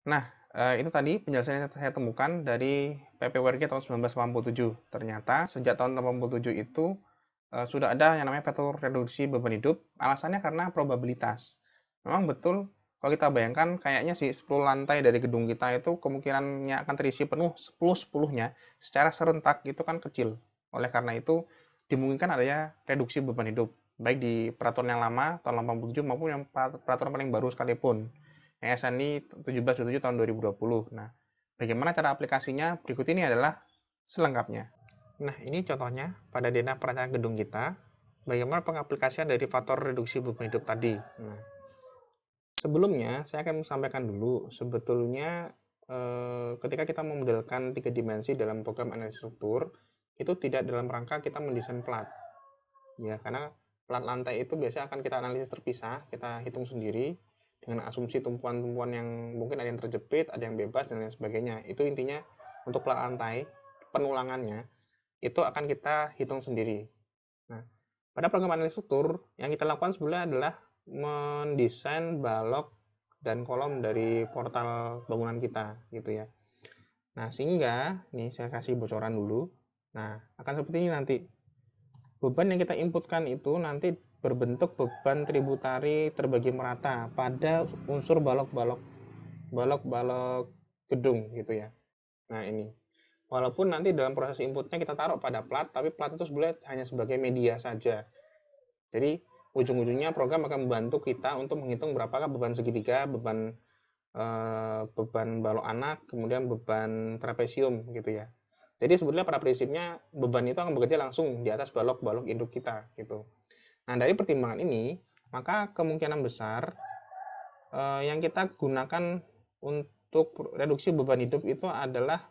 Nah, itu tadi penjelasan yang saya temukan dari PPWRG tahun 1987. Ternyata sejak tahun 87 itu sudah ada yang namanya faktor reduksi beban hidup. Alasannya karena probabilitas. Memang betul kalau kita bayangkan kayaknya sih 10 lantai dari gedung kita itu kemungkinannya akan terisi penuh 10-10-nya secara serentak itu kan kecil. Oleh karena itu dimungkinkan adanya reduksi beban hidup baik di peraturan yang lama tahun 87 maupun yang peraturan paling baru sekalipun. Yang SNI 1727 tahun 2020. Nah, bagaimana cara aplikasinya? Berikut ini adalah selengkapnya. Nah, ini contohnya pada denah perencanaan gedung kita, bagaimana pengaplikasian dari faktor reduksi beban hidup tadi. Nah, sebelumnya saya akan sampaikan dulu, sebetulnya ketika kita memodelkan 3 dimensi dalam program analisis struktur, itu tidak dalam rangka kita mendesain plat. Ya, karena plat lantai itu biasanya akan kita analisis terpisah, kita hitung sendiri dengan asumsi tumpuan-tumpuan yang mungkin ada yang terjepit, ada yang bebas dan lain sebagainya. Itu intinya untuk plat lantai, penulangannya itu akan kita hitung sendiri. Nah, pada program analisis struktur yang kita lakukan sebenarnya adalah mendesain balok dan kolom dari portal bangunan kita gitu ya. Nah, sehingga nih saya kasih bocoran dulu. Nah, akan seperti ini nanti. Beban yang kita inputkan itu nanti berbentuk beban tributari terbagi merata pada unsur balok-balok gedung gitu ya. Nah, ini. Walaupun nanti dalam proses inputnya kita taruh pada plat, tapi plat itu sebenarnya hanya sebagai media saja. Jadi ujung-ujungnya program akan membantu kita untuk menghitung berapakah beban segitiga, beban balok anak, kemudian beban trapesium gitu ya. Jadi sebetulnya pada prinsipnya beban itu akan bekerja langsung di atas balok-balok induk kita gitu. Nah, dari pertimbangan ini, maka kemungkinan besar yang kita gunakan untuk reduksi beban hidup itu adalah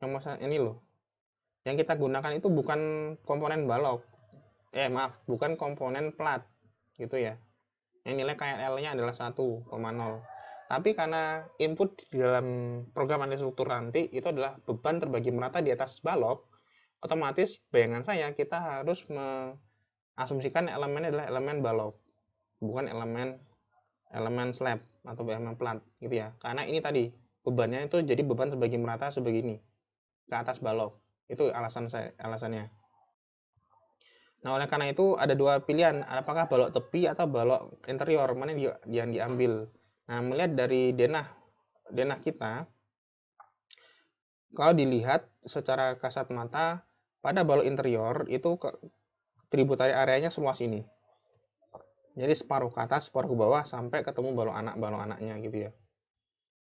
yang ini loh. Yang kita gunakan itu bukan komponen balok. Maaf, bukan komponen plat gitu ya. Yang nilai KLL-nya adalah 1,0. Tapi karena input di dalam program analisis struktur nanti itu adalah beban terbagi merata di atas balok, otomatis bayangan saya kita harus mengasumsikan elemennya adalah elemen balok, bukan elemen slab atau elemen plat gitu ya. Karena ini tadi bebannya itu jadi beban terbagi merata sebegini ke atas balok. Itu alasannya. Nah, oleh karena itu ada dua pilihan, apakah balok tepi atau balok interior, mana yang diambil. Nah, melihat dari denah kita, kalau dilihat secara kasat mata, pada balok interior itu tributary areanya seluas ini. Jadi separuh ke atas, separuh ke bawah sampai ketemu balok anaknya gitu ya.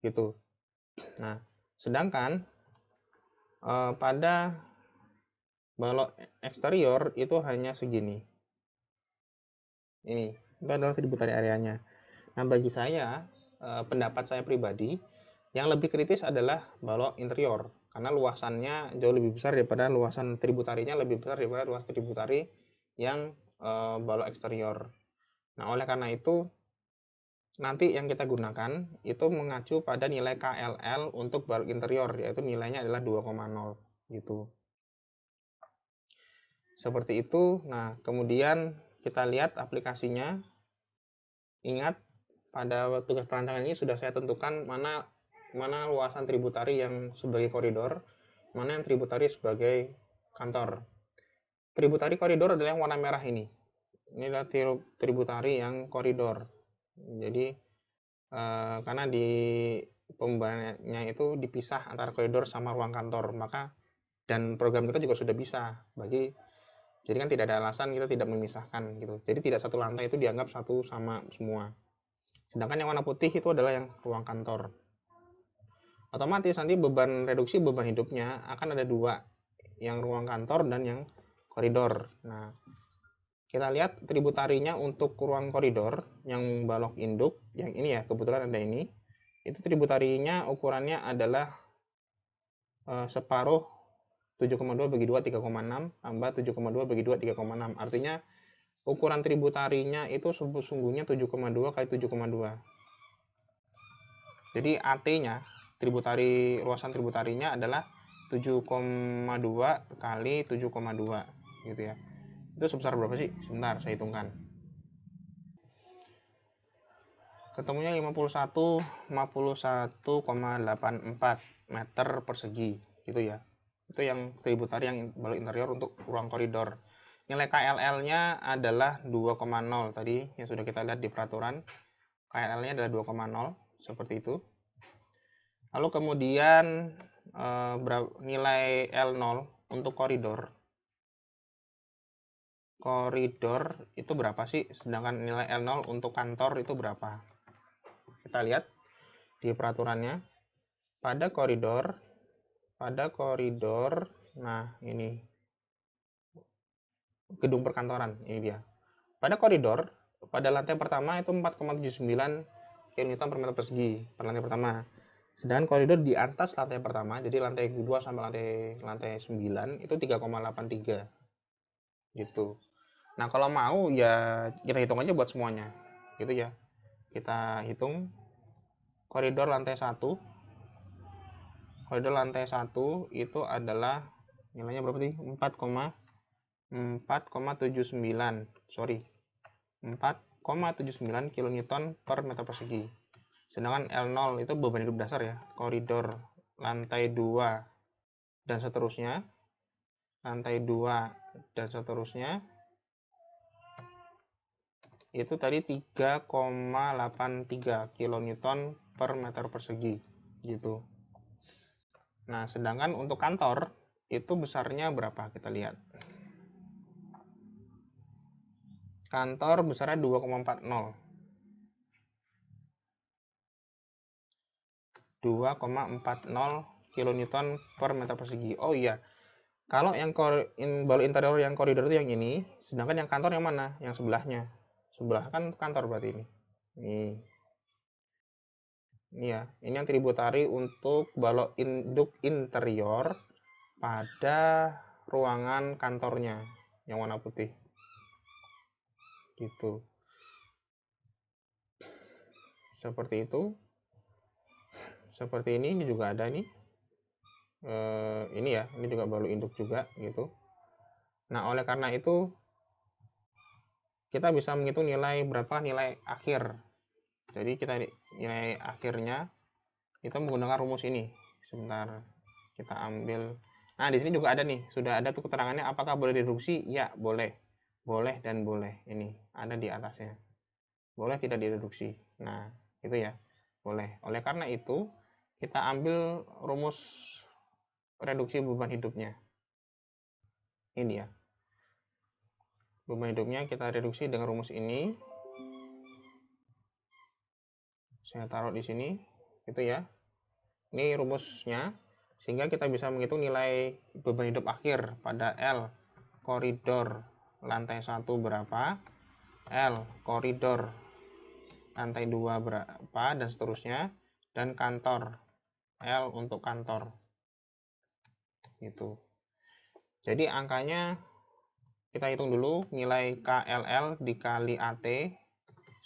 Gitu. Nah, sedangkan pada balok eksterior itu hanya segini. Ini, itu adalah tributary areanya. Nah, bagi saya, pendapat saya pribadi, yang lebih kritis adalah balok interior. Karena luasannya jauh lebih besar daripada luasan tributarinya, lebih besar daripada luas tributari yang balok eksterior. Nah, oleh karena itu, nanti yang kita gunakan itu mengacu pada nilai KLL untuk balok interior, yaitu nilainya adalah 2,0 gitu. Seperti itu. Nah, kemudian kita lihat aplikasinya. Ingat, pada tugas perancangan ini sudah saya tentukan mana luasan tributari yang sebagai koridor, mana yang tributari sebagai kantor. Tributari koridor adalah yang warna merah ini. Ini adalah tributari yang koridor. Jadi karena di pembayarannya itu dipisah antara koridor sama ruang kantor, maka dan program kita juga sudah bisa jadi kan tidak ada alasan kita tidak memisahkan gitu. Jadi tidak satu lantai itu dianggap satu sama semua. Sedangkan yang warna putih itu adalah yang ruang kantor. Otomatis nanti reduksi beban hidupnya akan ada dua, yang ruang kantor dan yang koridor. Nah, kita lihat tributarinya untuk ruang koridor yang balok induk, yang ini ya, kebetulan ada ini. Itu tributarinya ukurannya adalah separuh 7,2 bagi 2 3,6 tambah 7,2 bagi 2 3,6. Artinya ukuran tributarinya itu sungguhnya 7,2 kali 7,2. Jadi AT-nya, luasan tributarinya adalah 7,2 kali 7,2 gitu ya. Itu sebesar berapa sih? Sebentar saya hitungkan. ketemunya 51,84 meter persegi gitu ya. Itu yang tributari yang balok interior untuk ruang koridor. Nilai KLL-nya adalah 2,0 tadi yang sudah kita lihat di peraturan. KLL-nya adalah 2,0 seperti itu. Lalu kemudian nilai L0 untuk koridor. Koridor itu berapa sih? Sedangkan nilai L0 untuk kantor itu berapa? Kita lihat di peraturannya. Pada koridor, nah ini gedung perkantoran, ini dia. Pada koridor, pada lantai pertama itu 4,79 kN per meter persegi per lantai pertama. Sedangkan koridor di atas lantai pertama, jadi lantai 2 sampai lantai 9 itu 3,83 gitu. Nah, kalau mau ya kita hitung aja buat semuanya. Gitu ya. Kita hitung koridor lantai 1. Koridor lantai 1 itu adalah nilainya berapa sih? 4,79. Sorry. 4,79 kN per meter persegi. Sedangkan L0 itu beban hidup dasar ya. Koridor lantai 2 dan seterusnya. Lantai 2 dan seterusnya. Itu tadi 3,83 kN per meter persegi gitu. Nah, sedangkan untuk kantor itu besarnya berapa? Kita lihat. Kantor besarnya 2,40. 2,40 kN per meter persegi. Oh iya. Kalau yang balok interior yang koridor itu yang ini, sedangkan yang kantor yang mana? Yang sebelahnya. Sebelah kan kantor berarti ini. Ini ya, ini yang tributari untuk balok induk interior pada ruangan kantornya yang warna putih. Gitu. Seperti itu. Seperti ini juga ada nih. Ini ya, ini juga balok induk juga gitu. Nah, oleh karena itu kita bisa menghitung nilai berapa nilai akhir. Jadi kita nilai akhirnya itu menggunakan rumus ini. Sebentar, kita ambil. Nah, di sini juga ada nih, sudah ada tuh keterangannya apakah boleh direduksi? Ya, boleh. Boleh dan boleh. Ini ada di atasnya. Boleh tidak direduksi. Nah, itu ya. Boleh. Oleh karena itu, kita ambil rumus reduksi beban hidupnya. Ini ya. Beban hidupnya kita reduksi dengan rumus ini. Saya taruh di sini, gitu ya. Ini rumusnya, sehingga kita bisa menghitung nilai beban hidup akhir pada L koridor lantai 1 berapa, L koridor lantai 2 berapa, dan seterusnya, dan kantor, L untuk kantor. Gitu. Jadi angkanya kita hitung dulu, nilai KLL dikali AT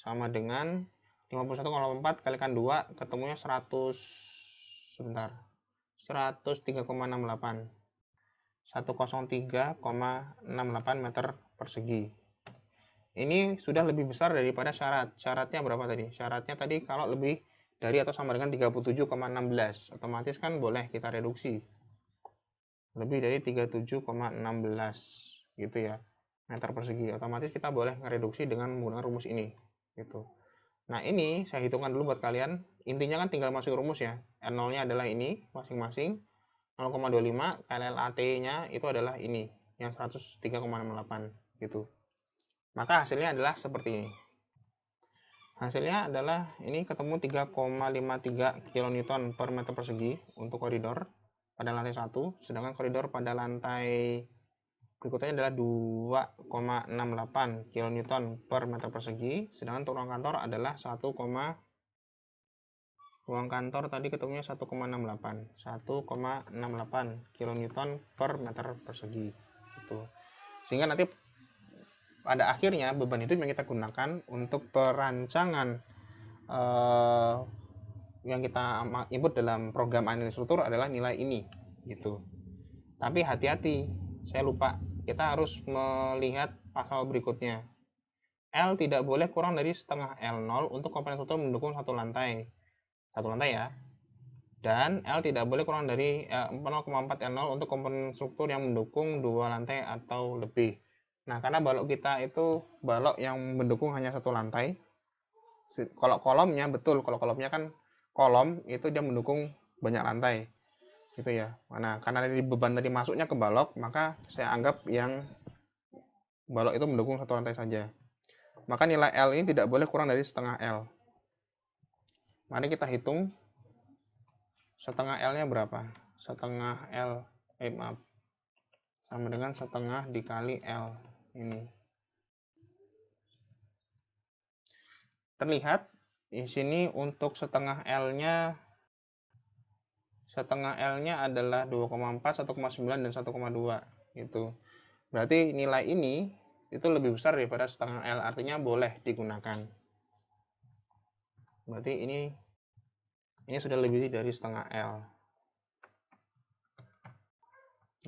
sama dengan 51,4 kalikan 2 ketemunya 103,68 meter persegi. Ini sudah lebih besar daripada syarat. Syaratnya berapa tadi? Syaratnya tadi kalau lebih dari atau sama dengan 37,16, otomatis kan boleh kita reduksi. Lebih dari 37,16 gitu ya, meter persegi. Otomatis kita boleh ngereduksi dengan menggunakan rumus ini gitu. Nah, ini saya hitungkan dulu buat kalian. Intinya kan tinggal masuk rumus ya. R0-nya adalah ini masing-masing 0,25, KLLAT-nya itu adalah ini yang 103,68 gitu. Maka hasilnya adalah seperti ini. Hasilnya adalah ini ketemu 3,53 kN per meter persegi untuk koridor pada lantai 1, sedangkan koridor pada lantai berikutnya adalah 2,68 kN per meter persegi, sedangkan untuk ruang kantor adalah ruang kantor tadi ketemunya 1,68 kN per meter persegi gitu. Sehingga nanti pada akhirnya beban hidup yang kita gunakan untuk perancangan yang kita input dalam program analisis struktur adalah nilai ini gitu. Tapi hati-hati, saya lupa, kita harus melihat pasal berikutnya. L tidak boleh kurang dari setengah L0 untuk komponen struktur mendukung satu lantai ya. Dan L tidak boleh kurang dari 0,4 L0 untuk komponen struktur yang mendukung dua lantai atau lebih. Nah, karena balok kita itu balok yang mendukung hanya satu lantai. Kalau kolomnya betul, kalau kolomnya kan kolom itu dia mendukung banyak lantai. Gitu ya. Nah, karena dari beban tadi masuknya ke balok, maka saya anggap yang balok itu mendukung satu lantai saja. Maka nilai L ini tidak boleh kurang dari setengah L. Mari kita hitung setengah L-nya berapa? Setengah L, maaf, sama dengan setengah dikali L. Ini. Terlihat di sini untuk setengah L-nya adalah 2,4, 1,9 dan 1,2 gitu. Berarti nilai ini itu lebih besar daripada setengah L, artinya boleh digunakan. Berarti ini sudah lebih dari setengah L.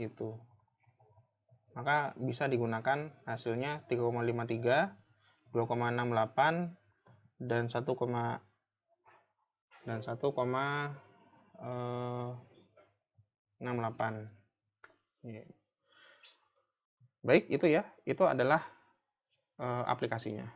Gitu. Maka bisa digunakan hasilnya 3,53, 2,68 dan 1,68. Baik, itu ya. Itu adalah aplikasinya.